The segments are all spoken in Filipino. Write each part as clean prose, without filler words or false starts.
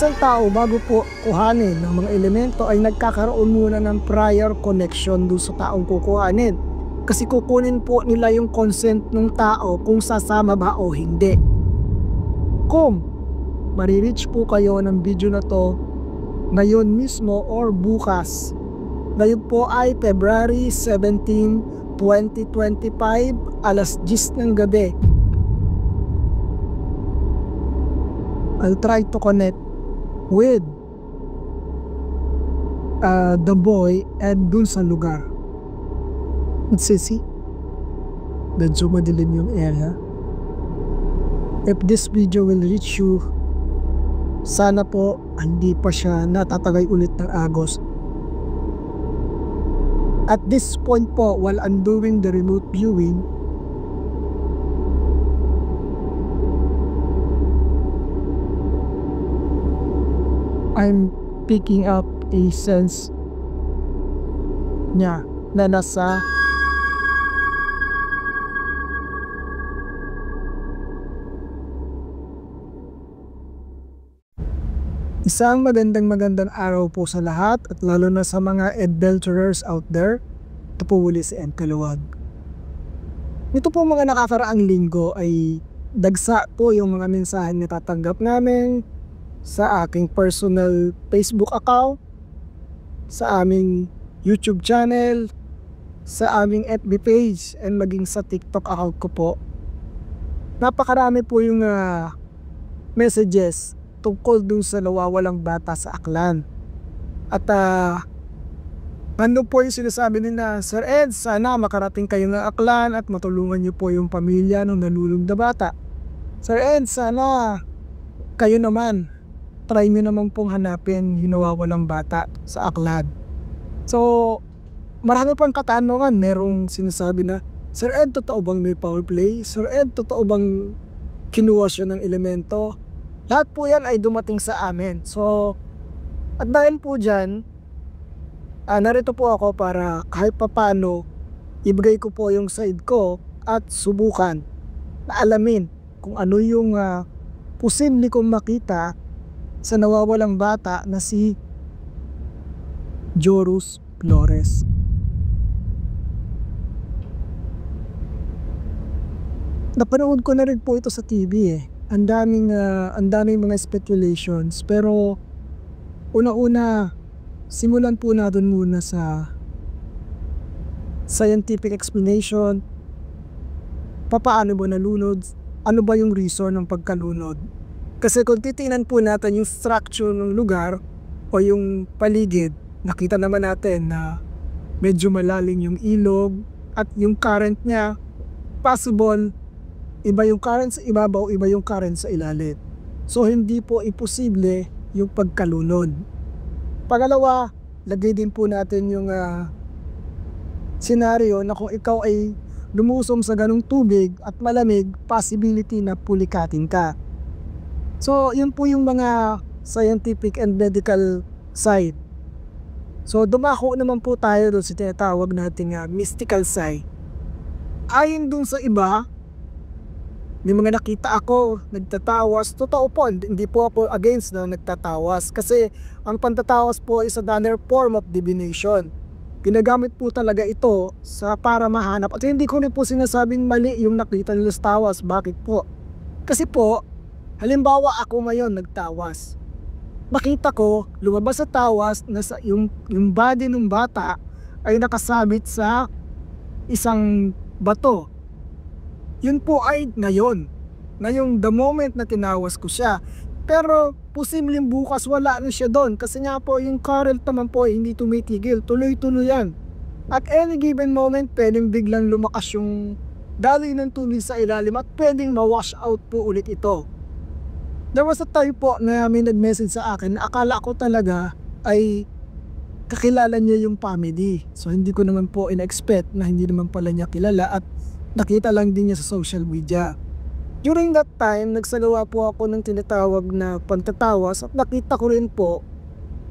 isang tao bago po kuhanin ng mga elemento ay nagkakaroon muna ng prior connection doon sa taong kukuhanin. Kasi kukunin po nila yung consent ng tao kung sasama ba o hindi. Kung marireach po kayo ng video na to ngayon mismo or bukas, ngayon po ay February 17, 2025, alas 10 ng gabi, I'll try to connect with the boy and dun sa lugar. See? Medyo madilim yung area. If this video will reach you, sana po hindi pa siya natatagay ulit ng agos. At this point po, while I'm doing the remote viewing, I'm picking up a sense niya na nasa isang magandang araw po sa lahat at lalo na sa mga adventurers out there. Ito po uli si Ed Kaluwag. Ito po mga nakakaraang linggo ay dagsa po yung mga mensahe na tatanggap namin sa aking personal Facebook account, sa aming YouTube channel, sa aming FB page, and maging sa TikTok account ko po. Napakarami po yung messages tungkol dun sa nawawalang bata sa Aklan. At ano po yung sinasabi nila, Sir Ed, sana makarating kayo ng Aklan at matulungan niyo po yung pamilya ng nalulung na bata. Sir Ed, sana kayo naman, try nyo naman pong hanapin yung nawawalang bata sa Aklan. So, marami pang katanungan. Merong sinasabi na, Sir Ed, totoo bang may power play? Sir Ed, totoo bang kinuha siya ng elemento? Lahat po yan ay dumating sa amin. So, at dahil po dyan, narito po ako para kahit papano ibigay ko po yung side ko at subukan na alamin kung ano yung posible kong makita sa nawawalang bata na si Jorus Flores. Napanood ko na rin po ito sa TV Ang daming mga speculations, pero una-una simulan po natin muna sa scientific explanation. Paano ba nalunod? Ano ba yung reason ng pagkalunod? Kasi kung titingnan po natin yung structure ng lugar o yung paligid, nakita naman natin na medyo malalim yung ilog at yung current niya, possible iba yung current sa ibabaw, iba yung current sa ilalim. So hindi po imposible yung pagkalunod. Pangalawa, lagay din po natin yung senaryo na kung ikaw ay lumusom sa ganung tubig at malamig, possibility na pulikatin ka. So yun po yung mga scientific and medical side. So dumako naman po tayo doon sa tinatawag nating mystical side. Ayon dun sa iba, may mga nakita ako nagtatawas. Totoo po, hindi po ako against na nagtatawas, kasi ang pantatawas po is another form of divination. Ginagamit po talaga ito para mahanap. At hindi ko rin po sinasabing mali yung nakita nila sa tawas. Bakit po? Kasi po, halimbawa ako ngayon nagtawas, makita ko lumabas sa tawas na yung body ng bata ay nakasabit sa isang bato. Yun po ay ngayon, na yung the moment na tinawas ko siya. Pero posibleng bukas wala na siya doon, kasi nga po yung current naman po hindi tumitigil, tuloy-tuloy yan. At any given moment, pwedeng biglang lumakas yung daloy ng tubig sa ilalim at pwedeng ma-wash out po ulit ito. There was a time po na may nag-message sa akin na akala ko talaga ay kakilala niya yung family. So hindi ko naman po in-expect na hindi naman pala niya kilala at nakita lang din niya sa social media. During that time, nagsagawa po ako ng tinatawag na pantatawas at nakita ko rin po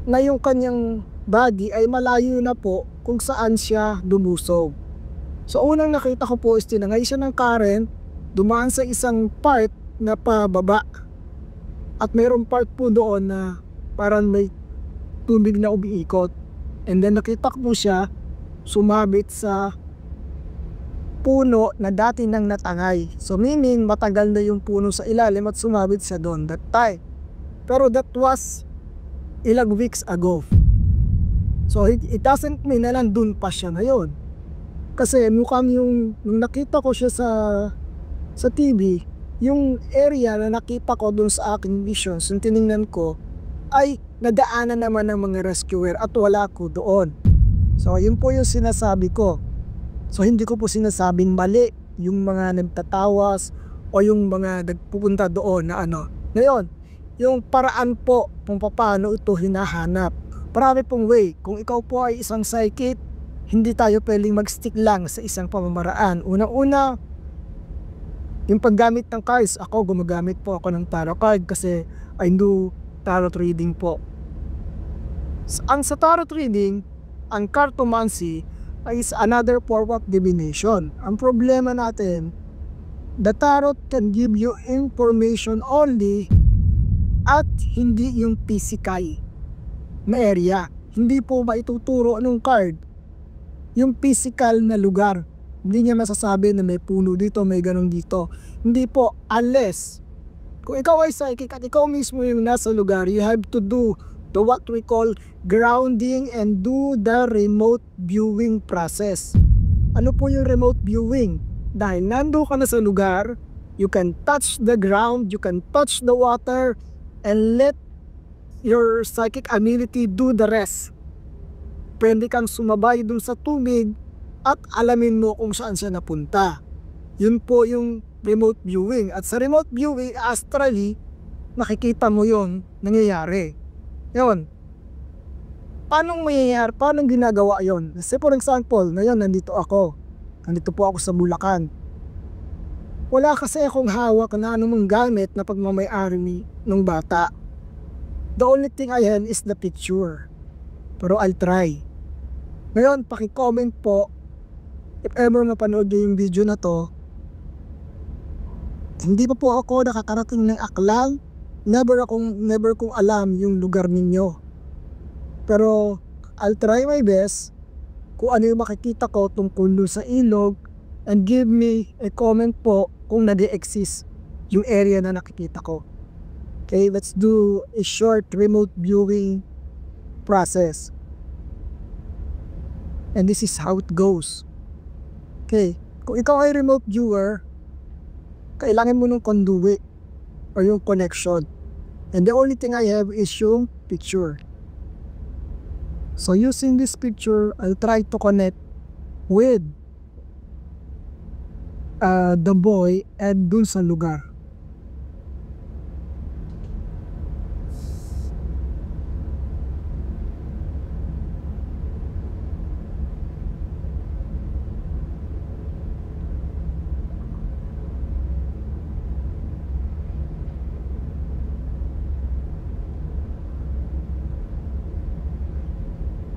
na yung kanyang body ay malayo na po kung saan siya lumusog. So unang nakita ko po is tinangay siya ng current, dumaan sa isang part na pababa. At mayroong part po doon na parang may tubig na umiikot. And then nakita ko siya sumabit sa puno na dati nang natangay. So meaning matagal na yung puno sa ilalim at sumabit siya doon that time. Pero that was ilang weeks ago. So it doesn't mean na nandun pa siya ngayon. Kasi mukhang yung nakita ko siya sa TV, yung area na nakita ko dun sa aking visions, yung tinignan ko, ay nadaanan naman ng mga rescuer at wala ko doon. So yun po yung sinasabi ko. So hindi ko po sinasabing mali yung mga nagtatawas o yung mga nagpupunta doon na ano. Ngayon, yung paraan po kung paano ito hinahanap. Marami pong way. Kung ikaw po ay isang psychic, hindi tayo pwedeng mag-stick lang sa isang pamamaraan. Unang-una, yung paggamit ng cards, ako gumagamit po ako ng tarot card kasi I do tarot reading po. Ang sa tarot reading, ang cartomancy is another form of divination. Ang problema natin, the tarot can give you information only at hindi yung physical na area. Hindi po maituturo ng card yung physical na lugar. Hindi niya masasabi na may puno dito, may ganun dito. Hindi po, unless kung ikaw ay psychic at ikaw mismo yung nasa lugar, you have to do the what we call grounding and do the remote viewing process. Ano po yung remote viewing? Dahil nando ka na sa lugar, you can touch the ground, you can touch the water, and let your psychic ability do the rest. Pwede kang sumabay dun sa tubig at alamin mo kung saan siya napunta. Yun po yung remote viewing. At sa remote viewing, astrally, nakikita mo yon nangyayari. Yun. Paano mangyayari? Paano ginagawa yon? Kasi for example, ngayon nandito ako. Nandito po ako sa Bulacan. Wala kasi akong hawak na anumang gamit na pagmamay-ari ng bata. The only thing I have is the picture. Pero I'll try. Ngayon, paki-comment po if ever mapanood nyo yung video na to. Hindi pa po ako nakakarating ng Aklan. Never kong alam yung lugar ninyo. Pero I'll try my best kung ano yung makikita ko tungkol sa ilog, and give me a comment po kung nade-exist yung area na nakikita ko. Okay, let's do a short remote viewing process. And this is how it goes. Okay, kung ikaw ay remote viewer, kailangan mo ng conduit or yung connection. And the only thing I have is yung picture. So using this picture, I'll try to connect with the boy and dun sa lugar.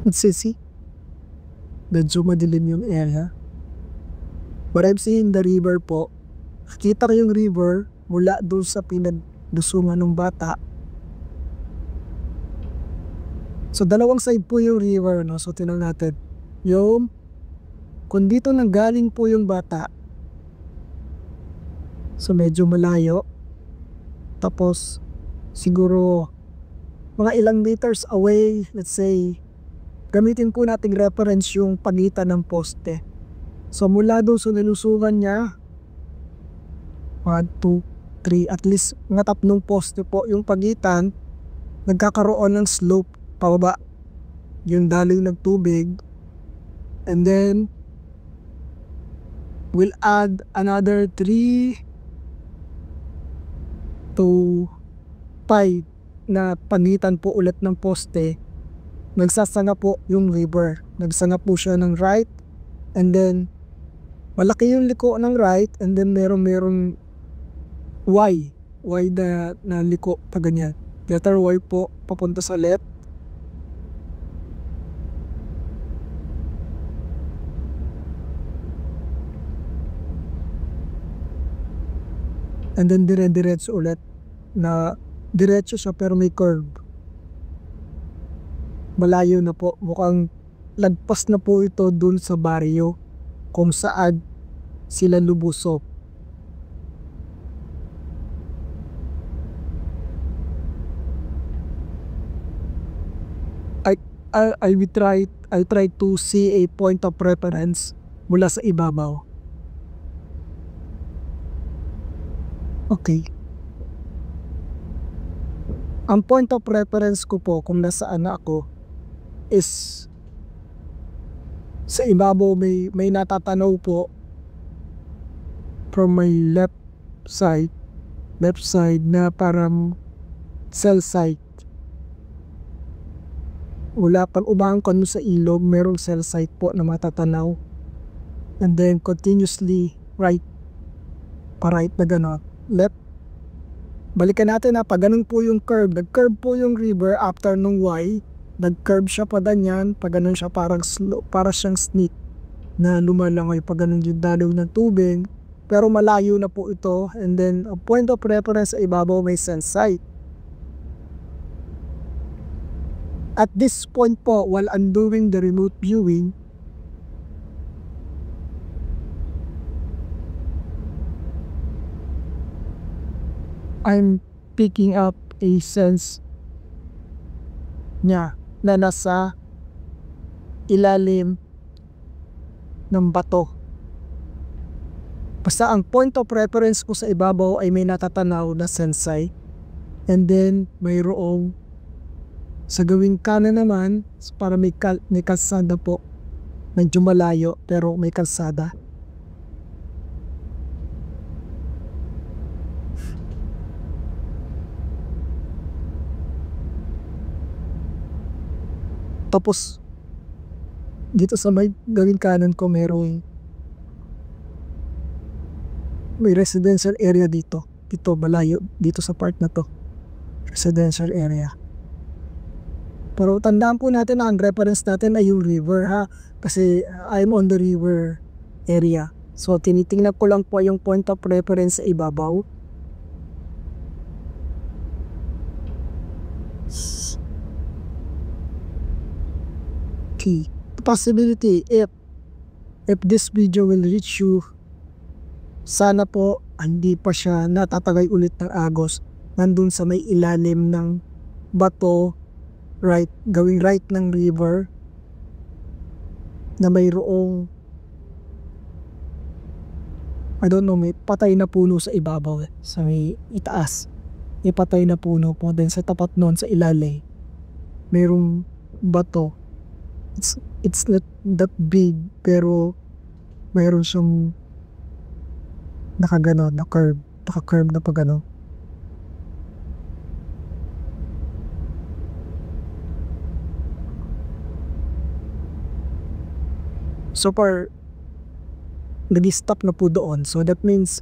Let's see. Medyo madilim yung area. But I'm seeing the river po. Kita ko yung river mula doon sa pinagdusungan ng bata. So dalawang side po yung river, no? So tingnan natin. Yung kung dito nanggaling po yung bata. So medyo malayo. Tapos siguro mga ilang meters away, let's say, gamitin po nating reference yung pagitan ng poste. So mula doon sa nilusungan niya, 1, 2, 3, at least mga 3 poste po yung pagitan, nagkakaroon ng slope pababa yung daling ng tubig. And then we'll add another 3 to 5 na pagitan po ulit ng poste. Nagsasanga po yung river. Nagsanga po siya ng right, and then malaki yung liko ng right, and then merong Y na liko pa ganyan. Letter Y po papunta sa left. And then dire-diretso ulit na Diretso siya pero may curve. Malayo na po, mukhang lagpas na po ito dun sa baryo kung saan sila lumusok. I'll try to see a point of reference mula sa ibabaw. Okay. Ang point of reference ko po kung nasaan na ako is sa ibabaw may natatanaw po from my left side na parang cell site. Wala pang umangkon mo sa ilog, merong cell site po na matatanaw. And then continuously right na gano'n, left. Balikan natin na pag ganun po yung curve. Nag-curve po yung river after nung Y. Nag-curve siya pa ganyan, pag ganun siya parang slow, para siyang snake na lumalangoy pag ganun yung dalaw ng tubig. Pero malayo na po ito. And then a point of reference sa ibabaw may cell site. At this point po, while I'm doing the remote viewing, I'm picking up a sense niya na nasa ilalim ng bato. Basta ang point of reference ko sa ibabaw ay may natatanaw na sensay. And then mayroong sa gawing kanan naman, para may kalsada po. Medyo malayo pero may kalsada. Tapos dito sa may gawing kanan ko may residential area dito. Dito malayo, dito sa part na to. Residential area. Pero tandaan po natin na ang reference natin ay yung river ha. Kasi I'm on the river area. So tinitingnan ko lang po yung point of reference sa ibabaw. Okay. Possibility if this video will reach you, sana po hindi pa siya natatagay ulit ng agos nandun sa may ilalim ng bato, gawing right ng river na mayroong I don't know, may patay na puno sa ibabaw sa may itaas. May patay na puno po. Then sa tapat nun sa ilalim mayroong bato. It's not that big pero mayroon siyang nakagano, naka-curve na pagano. So far, nag-stop na po doon. So that means,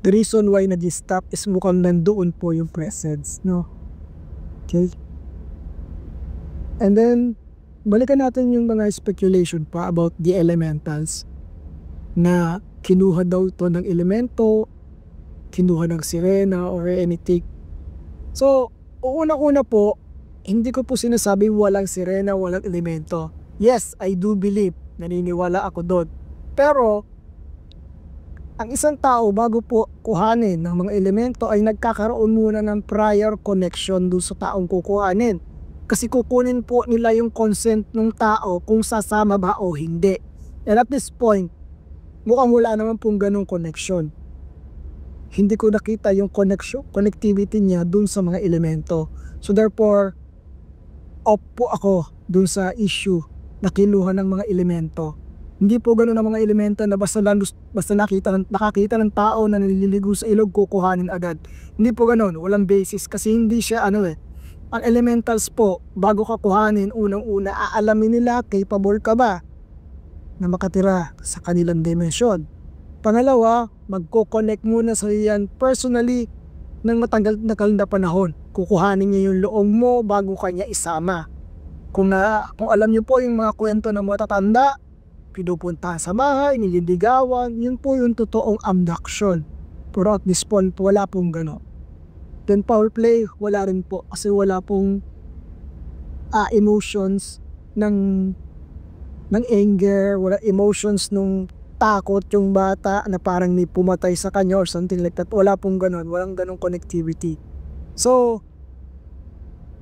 the reason why nag-stop is mukhang nandoon po yung presence, no? Okay? And then, balikan natin yung mga speculation pa about the elementals. Na kinuha daw ito ng elemento, kinuha ng sirena or anything. So, una-una po, hindi ko po sinasabing walang sirena, walang elemento. Yes, I do believe. Naniniwala ako doon. Pero, ang isang tao bago po kuhanin ng mga elemento ay nagkakaroon muna ng prior connection doon sa taong kukuhanin. Kasi kukunin po nila yung consent ng tao kung sasama ba o hindi. And at this point, mukhang wala naman pong ganong connection. Hindi ko nakita yung connectivity niya doon sa mga elemento. So therefore, off po ako doon sa issue na kinuha ng mga elemento. Hindi po gano'n ang mga elemento na basta nakakita ng tao na naliligo sa ilog, kukuhanin agad. Hindi po gano'n, walang basis kasi hindi siya ang elementals po, bago ka kuhanin, unang-una aalamin nila capable ka ba na makatira sa kanilang dimension. Pangalawa, magko-connect muna sa iyan personally ng matagal na panahon. Kukuhanin niya yung loob mo bago kanya isama. Kung alam niyo po yung mga kwento ng matatanda, pinupuntahan sa bahay, nililigawan, yun po yung totoong abduction. Pero at this point, wala pong gano'n. Then power play, wala rin po kasi wala pong emotions ng anger, wala emotions nung takot yung bata na parang may pumatay sa kanya or something like that. Wala pong ganon, walang ganong connectivity. So,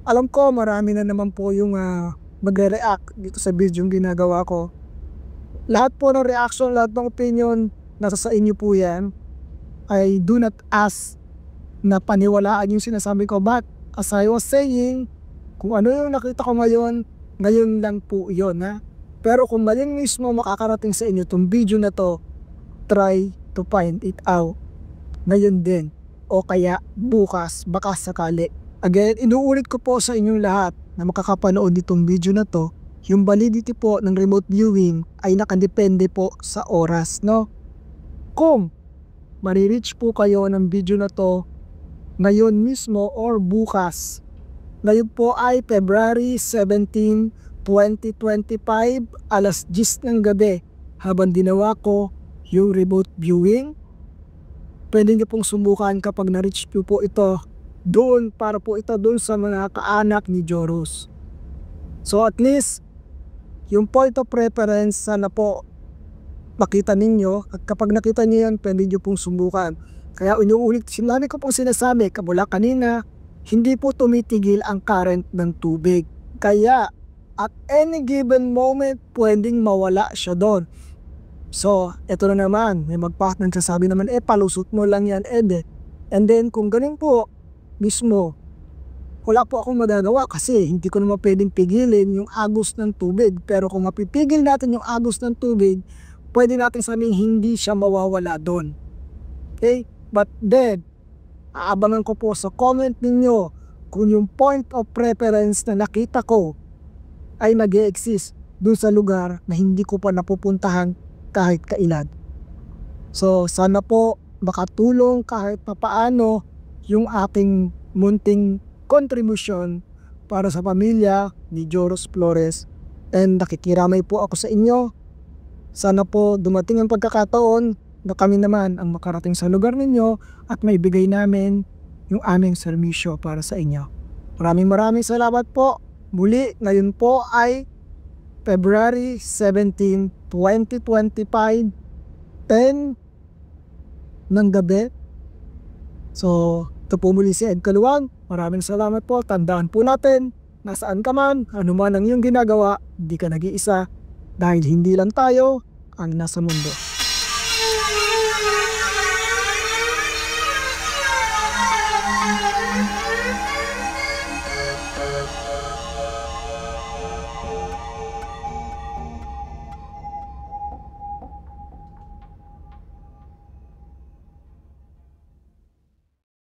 alam ko marami na naman po yung magre-react dito sa video yung ginagawa ko. Lahat po ng reaction, lahat ng opinion, nasa sa inyo po yan. I do not ask na paniwalaan yung sinasabi ko, but as I was saying, kung ano yung nakita ko ngayon, ngayon lang po yun Pero kung maling mismo makakarating sa inyo itong video na to, try to find it out ngayon din o kaya bukas, baka sakali. Again, inuulit ko po sa inyong lahat na makakapanood nitong video na to, yung validity po ng remote viewing ay nakadepende po sa oras, no? Kung marireach po kayo ng video na to ngayon mismo or bukas, ngayon po ay February 17, 2025, alas 10 ng gabi, habang ginawa ko yung remote viewing, pwede nyo pong subukan kapag na-reach nyo po ito doon, para po ito doon sa mga kaanak ni Joros. So at least yung point of reference sana po makita ninyo, at kapag nakita nyo yan, pwede nyo pong subukan. Kaya inuulit, sinabi ko pong sinasabi kamula kanina, hindi po tumitigil ang current ng tubig. Kaya at any given moment, pwedeng mawala siya doon. So, eto na naman, may magsasabi naman, palusot mo lang yan, Ede. And then, kung ganun po, mismo, wala po akong magagawa kasi hindi ko naman pwedeng pigilin yung agos ng tubig. Pero kung mapipigil natin yung agos ng tubig, pwede natin sabihin hindi siya mawawala doon. Okay? But then, aabangan ko po sa comment ninyo kung yung point of preference na nakita ko ay nag-e-exist dun sa lugar na hindi ko pa napupuntahan kahit kailan. So sana po makatulong kahit papaano yung aking munting contribution para sa pamilya ni Joros Flores, and nakikiramay po ako sa inyo. Sana po dumating ang pagkakataon na kami naman ang makarating sa lugar ninyo at may bigay namin yung aming serbisyo para sa inyo. Maraming salamat po. Muli, ngayon po ay February 17, 2025, 10 ng gabi. So, ito po muli si Ed Kaluwag. Maraming salamat po. Tandaan po natin, nasaan ka man, ano man ang iyong ginagawa, hindi ka nag-iisa dahil hindi lang tayo ang nasa mundo.